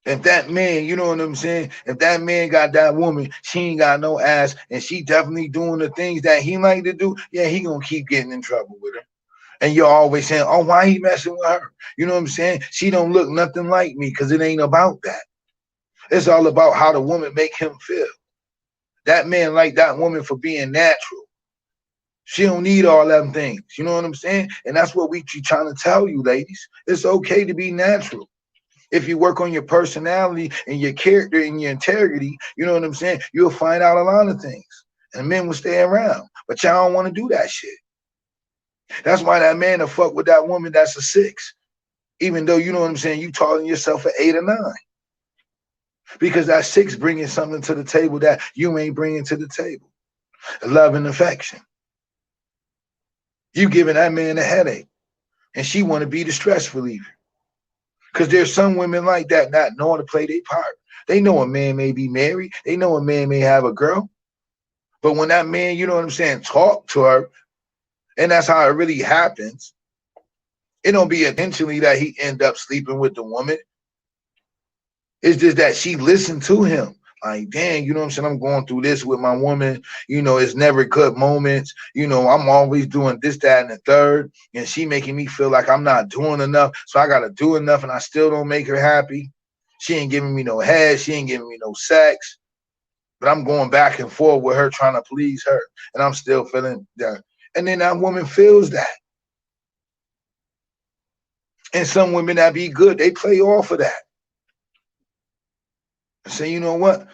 If that man, you know what I'm saying, if that man got that woman, she ain't got no ass, and she definitely doing the things that he like to do, yeah, he gonna keep getting in trouble with her. And you're always saying, oh, why he messing with her? You know what I'm saying? She don't look nothing like me, because it ain't about that. It's all about how the woman make him feel. That man like that woman for being natural. She don't need all them things. You know what I'm saying? And that's what we trying to tell you, ladies. It's okay to be natural. If you work on your personality and your character and your integrity, you know what I'm saying? You'll find out a lot of things. And men will stay around. But y'all don't want to do that shit. That's why that man will fuck with that woman that's a 6. Even though, you know what I'm saying, you calling yourself an 8 or 9. Because that 6 bringing something to the table that you ain't bringing to the table. Love and affection. You giving that man a headache. And she want to be the stress reliever. Because there's some women like that not knowing to play their part. They know a man may be married. They know a man may have a girl. But when that man, you know what I'm saying, talk to her, and that's how it really happens, it don't be intentionally that he end up sleeping with the woman. It's just that she listened to him. Like, dang, you know what I'm saying? I'm going through this with my woman. You know, it's never good moments. You know, I'm always doing this, that, and the third. And she making me feel like I'm not doing enough. So I got to do enough, and I still don't make her happy. She ain't giving me no head. She ain't giving me no sex. But I'm going back and forth with her, trying to please her. And I'm still feeling that. And then that woman feels that. And some women that be good, they play off of that. And say, you know what?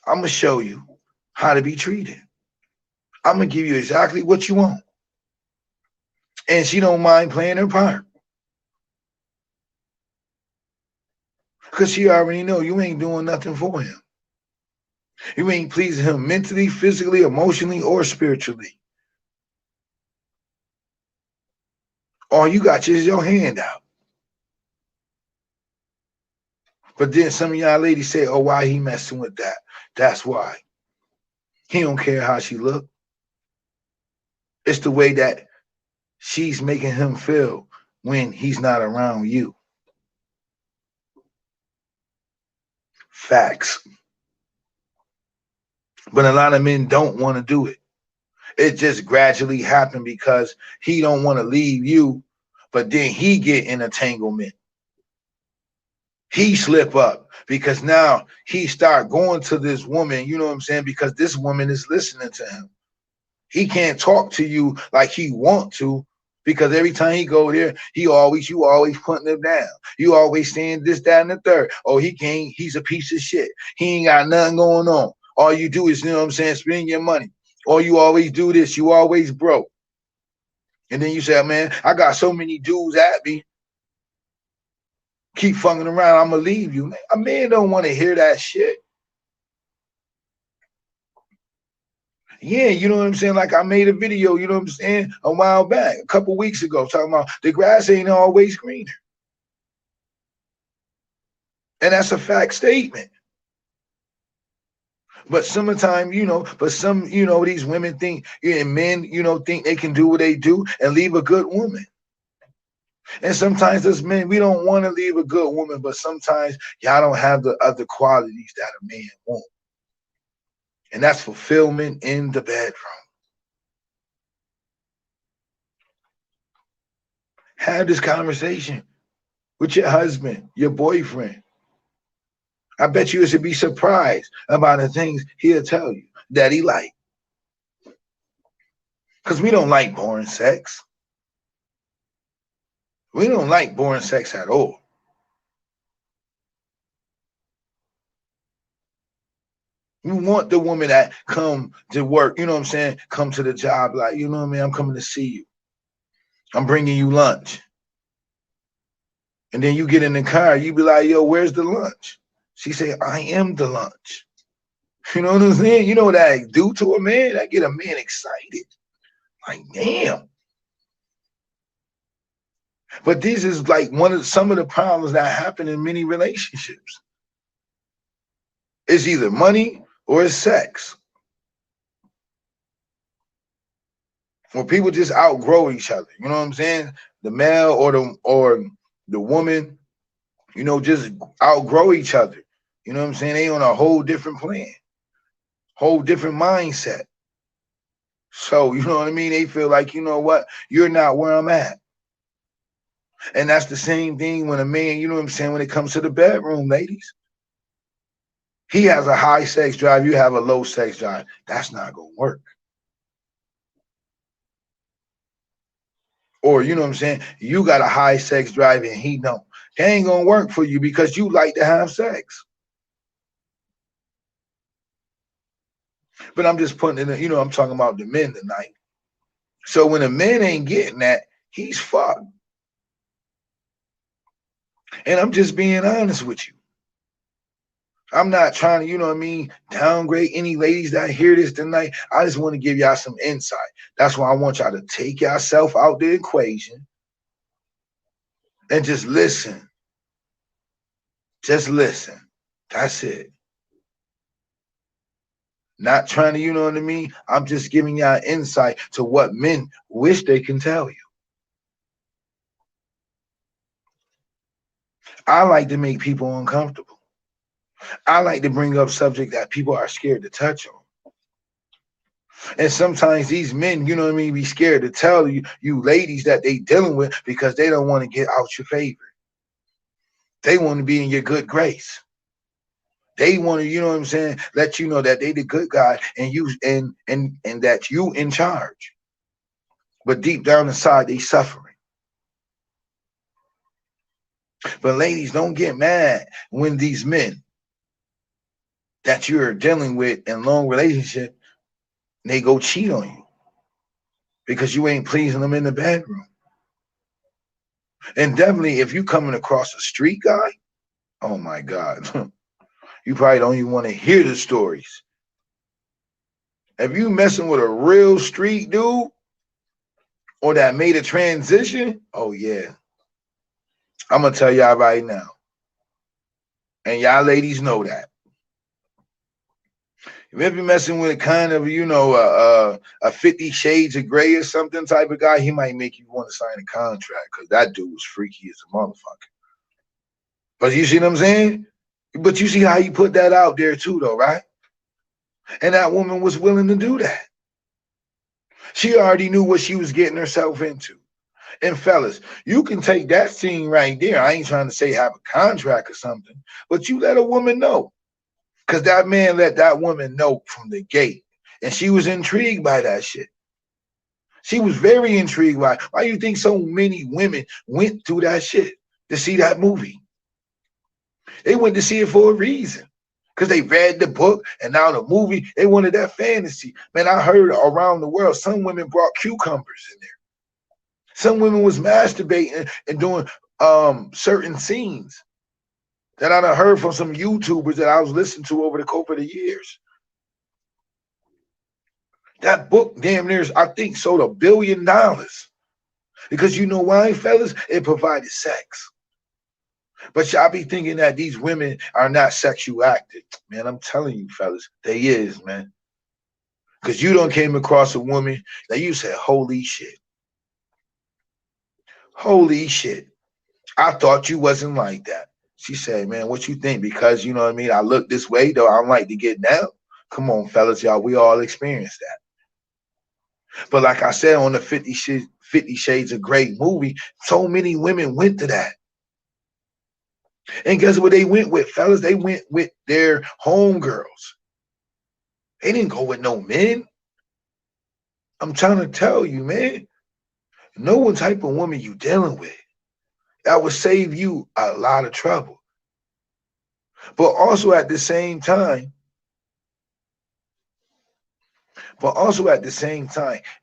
I'm going to show you how to be treated. I'm going to give you exactly what you want. And she don't mind playing her part. Because she already know you ain't doing nothing for him. You ain't pleasing him mentally, physically, emotionally, or spiritually. All you got is your hand out. But then some of y'all ladies say, oh, why he messing with that? That's why. He don't care how she look. It's the way that she's making him feel when he's not around you. Facts. But a lot of men don't want to do it. It just gradually happened because he don't want to leave you, but then he get in entanglement. He slip up because now he start going to this woman, you know what I'm saying? Because this woman is listening to him. He can't talk to you like he want to, because every time he go there, you always putting him down. You always saying this, that, and the third. Oh, he's a piece of shit. He ain't got nothing going on. All you do is, you know what I'm saying, spend your money. Or you always do this, you always broke. And then you say, man, I got so many dudes at me. Keep fucking around, I'm gonna leave you. A man don't want to hear that shit. Yeah, you know what I'm saying? Like I made a video, you know what I'm saying, a while back, a couple weeks ago, talking about the grass ain't always greener. And that's a fact statement. But sometimes, these women think, and men, think they can do what they do and leave a good woman. And sometimes as men, we don't want to leave a good woman, but sometimes y'all don't have the other qualities that a man wants. And that's fulfillment in the bedroom. Have this conversation with your husband, your boyfriend. I bet you should be surprised about the things he'll tell you that he like. Because we don't like boring sex. We don't like boring sex at all. We want the woman that come to work, you know what I'm saying, come to the job like, you know what I mean, I'm coming to see you. I'm bringing you lunch. And then you get in the car, you be like, yo, where's the lunch? She say, I am the lunch. You know what I'm saying? You know what I do to a man? I get a man excited. Like, damn. But this is like some of the problems that happen in many relationships. It's either money or it's sex. When people just outgrow each other, you know what I'm saying? The male or the woman, just outgrow each other. You know what I'm saying? They on a whole different plan, whole different mindset. So, you know what I mean? They feel like, you know what? You're not where I'm at. And that's the same thing when a man, you know what I'm saying, when it comes to the bedroom, ladies. He has a high sex drive, you have a low sex drive. That's not going to work. Or, you know what I'm saying? You got a high sex drive and he don't. That ain't going to work for you because you like to have sex. But I'm just putting it, I'm talking about the men tonight. So when a man ain't getting that, he's fucked. And I'm just being honest with you. I'm not trying to, you know what I mean, downgrade any ladies that hear this tonight. I just want to give y'all some insight. That's why I want y'all to take yourself out the equation and just listen. Just listen. That's it. Not trying to, you know what I mean? I'm just giving y'all insight to what men wish they can tell you. I like to make people uncomfortable. I like to bring up subject that people are scared to touch on. And sometimes these men, you know what I mean, be scared to tell you ladies that they dealing with because they don't want to get out your favor. They want to be in your good grace. They want to, you know what I'm saying, let you know that they the good guy and you and that you in charge. But deep down inside, they suffering. But ladies, don't get mad when these men that you're dealing with in long relationship, they go cheat on you because you ain't pleasing them in the bedroom. And definitely, if you coming across a street guy, oh my God, you probably don't even want to hear the stories. If you messing with a real street dude or that made a transition, oh yeah, I'm gonna tell y'all right now, and y'all ladies know that. If you're messing with a kind of, a 50 Shades of Grey or something type of guy, he might make you want to sign a contract because that dude was freaky as a motherfucker. But you see what I'm saying? But you see how he put that out there too, though, right? And that woman was willing to do that. She already knew what she was getting herself into. And fellas, you can take that scene right there. I ain't trying to say have a contract or something, but you let a woman know. Because that man let that woman know from the gate. And she was intrigued by that shit. She was very intrigued by why you think so many women went through that shit to see that movie. They went to see it for a reason. Because they read the book and now the movie, they wanted that fantasy. Man, I heard around the world, some women brought cucumbers in there. Some women was masturbating and doing certain scenes that I done heard from some YouTubers that I was listening to over the course of the years. That book damn near, I think, sold $1 billion. Because you know why, fellas? It provided sex. But y'all be thinking that these women are not sexual active. Man, I'm telling you, fellas, they is, man. Because you don't came across a woman that you said, holy shit. Holy shit. I thought you wasn't like that. She said, man, what you think? Because, you know what I mean? I look this way, though. I don't like to get down. Come on, fellas, y'all. We all experienced that. But like I said, on the 50 Shades of Grey movie, so many women went to that. And guess what they went with, fellas? They went with their homegirls. They didn't go with no men. I'm trying to tell you, man. Know what type of woman you dealing with. That would save you a lot of trouble. But also at the same time,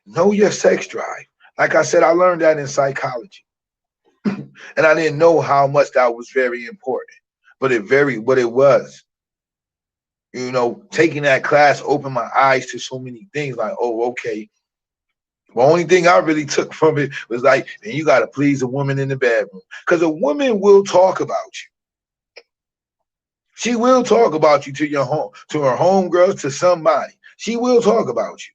know your sex drive. Like I said, I learned that in psychology. And I didn't know how much that was very important. But it was. Taking that class opened my eyes to so many things. Like, oh, okay. The only thing I really took from it was like, and you got to please a woman in the bedroom. Because a woman will talk about you. She will talk about you to her homegirls, to somebody. She will talk about you.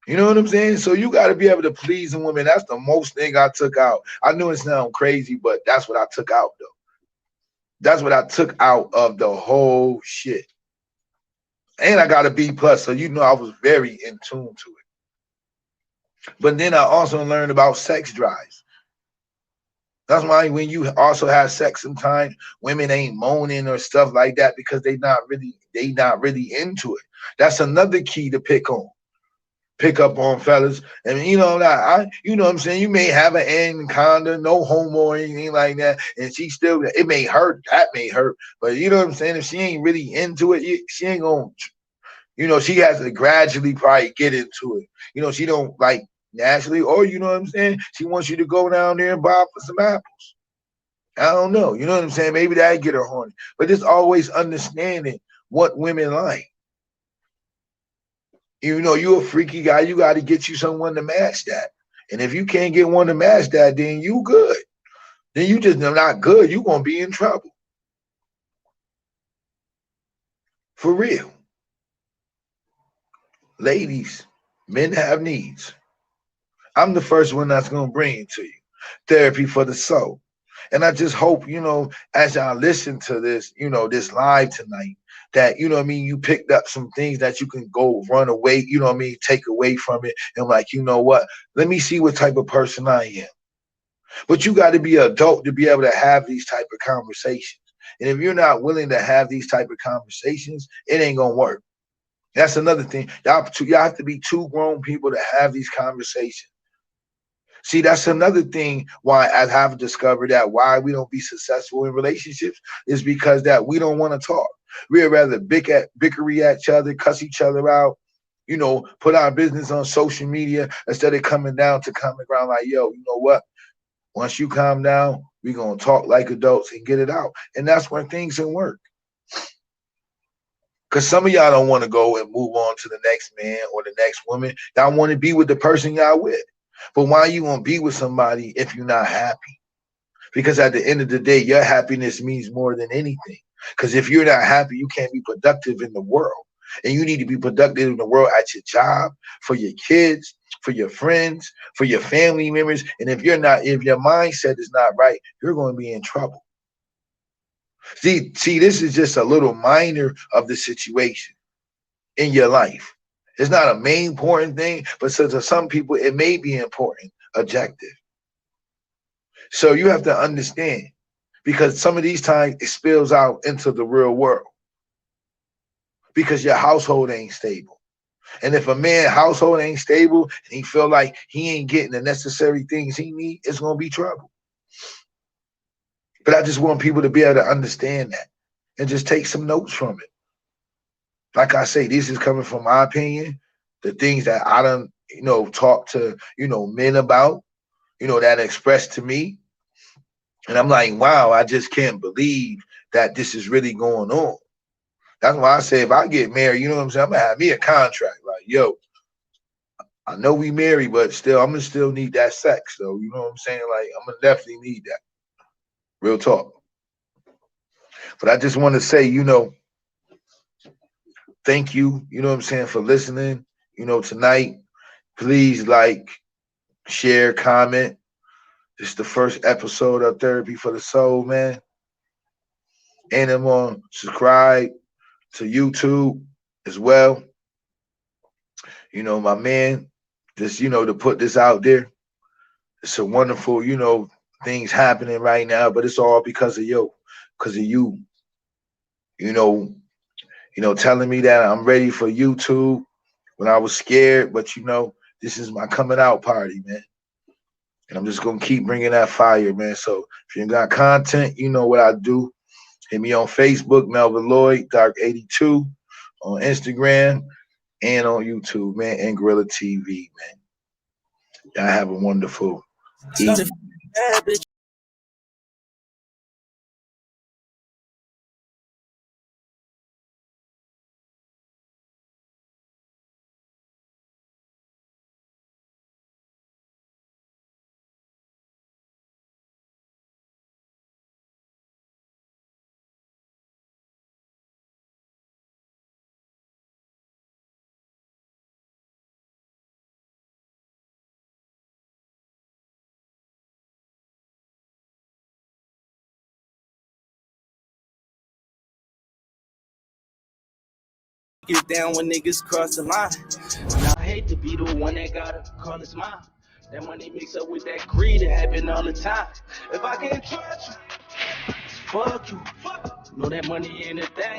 You know what I'm saying? So you got to be able to please a woman. That's the most thing I took out. I know it sounds crazy, but that's what I took out, though. That's what I took out of the whole shit. And I got a B plus, so you know I was very in tune to it. But then I also learned about sex drives. That's why when you also have sex, sometimes women ain't moaning or stuff like that because they not really into it. That's another key to pick up on, fellas. And you know that you know what I'm saying, you may have an anaconda, no homo or anything like that, and she still, it may hurt, that may hurt, but you know what I'm saying, if she ain't really into it, she ain't gonna, she has to gradually probably get into it. She don't like naturally, or you know what I'm saying, she wants you to go down there and buy for some apples. I don't know. You know what I'm saying? Maybe that get her horny. But it's always understanding what women like. You a freaky guy, you got to get you someone to match that. And if you can't get one to match that, then you good. Then you just not good. You gonna be in trouble. For real. Ladies, men have needs. I'm the first one that's gonna bring it to you. Therapy for the soul. And I just hope, as y'all listen to this, this live tonight, that, what I mean, you picked up some things that you can go run away, what I mean, take away from it. And like, you know what? Let me see what type of person I am. But you got to be an adult to be able to have these type of conversations. And if you're not willing to have these type of conversations, it ain't gonna work. That's another thing. Y'all have to be two grown people to have these conversations. See, that's another thing why I have discovered that why we don't be successful in relationships is because that we don't want to talk. We'd rather bicker at each other, cuss each other out, put our business on social media instead of coming down to common ground like, yo, you know what? Once you calm down, we're going to talk like adults and get it out. And that's when things can work. Because some of y'all don't want to go and move on to the next man or the next woman. Y'all want to be with the person y'all with. But why you want to be with somebody if you're not happy? Because at the end of the day, your happiness means more than anything. Because if you're not happy, you can't be productive in the world. And you need to be productive in the world at your job, for your kids, for your friends, for your family members. And if your mindset is not right, you're going to be in trouble. See, this is just a little minor of the situation in your life. It's not a main important thing, but so to some people, it may be important, objective. So you have to understand, because some of these times it spills out into the real world because your household ain't stable. And if a man household ain't stable and he feel like he ain't getting the necessary things he need, it's gonna be trouble. But I just want people to be able to understand that and just take some notes from it. Like I say, this is coming from my opinion, the things that I done, talk to, men about, that expressed to me. And I'm like, wow, I just can't believe that this is really going on. That's why I say if I get married, you know what I'm saying, I'm gonna have me a contract. Like, yo, I know we married, but still, I'm gonna still need that sex, though. You know what I'm saying? Like, I'm gonna definitely need that. Real talk. But I just want to say, thank you, you know what I'm saying, for listening, tonight. Please like, share, comment. This is the first episode of Therapy for the Soul, man. And I'm on subscribe to YouTube as well. My man, just, to put this out there. It's a wonderful, things happening right now, but it's all because of you, you know, telling me that I'm ready for YouTube when I was scared, but this is my coming out party, man. And I'm just gonna keep bringing that fire, man. So if you got content, you know what I do. Hit me on Facebook, Melvin Lloyd, Dark82, on Instagram and on YouTube, man, and Gorilla TV, man. Y'all have a wonderful evening. Get down when niggas cross the line. Now I hate to be the one that gotta call it mine. That money mix up with that greed, it happen all the time. If I can't trust you, fuck you. Know that money ain't a thing.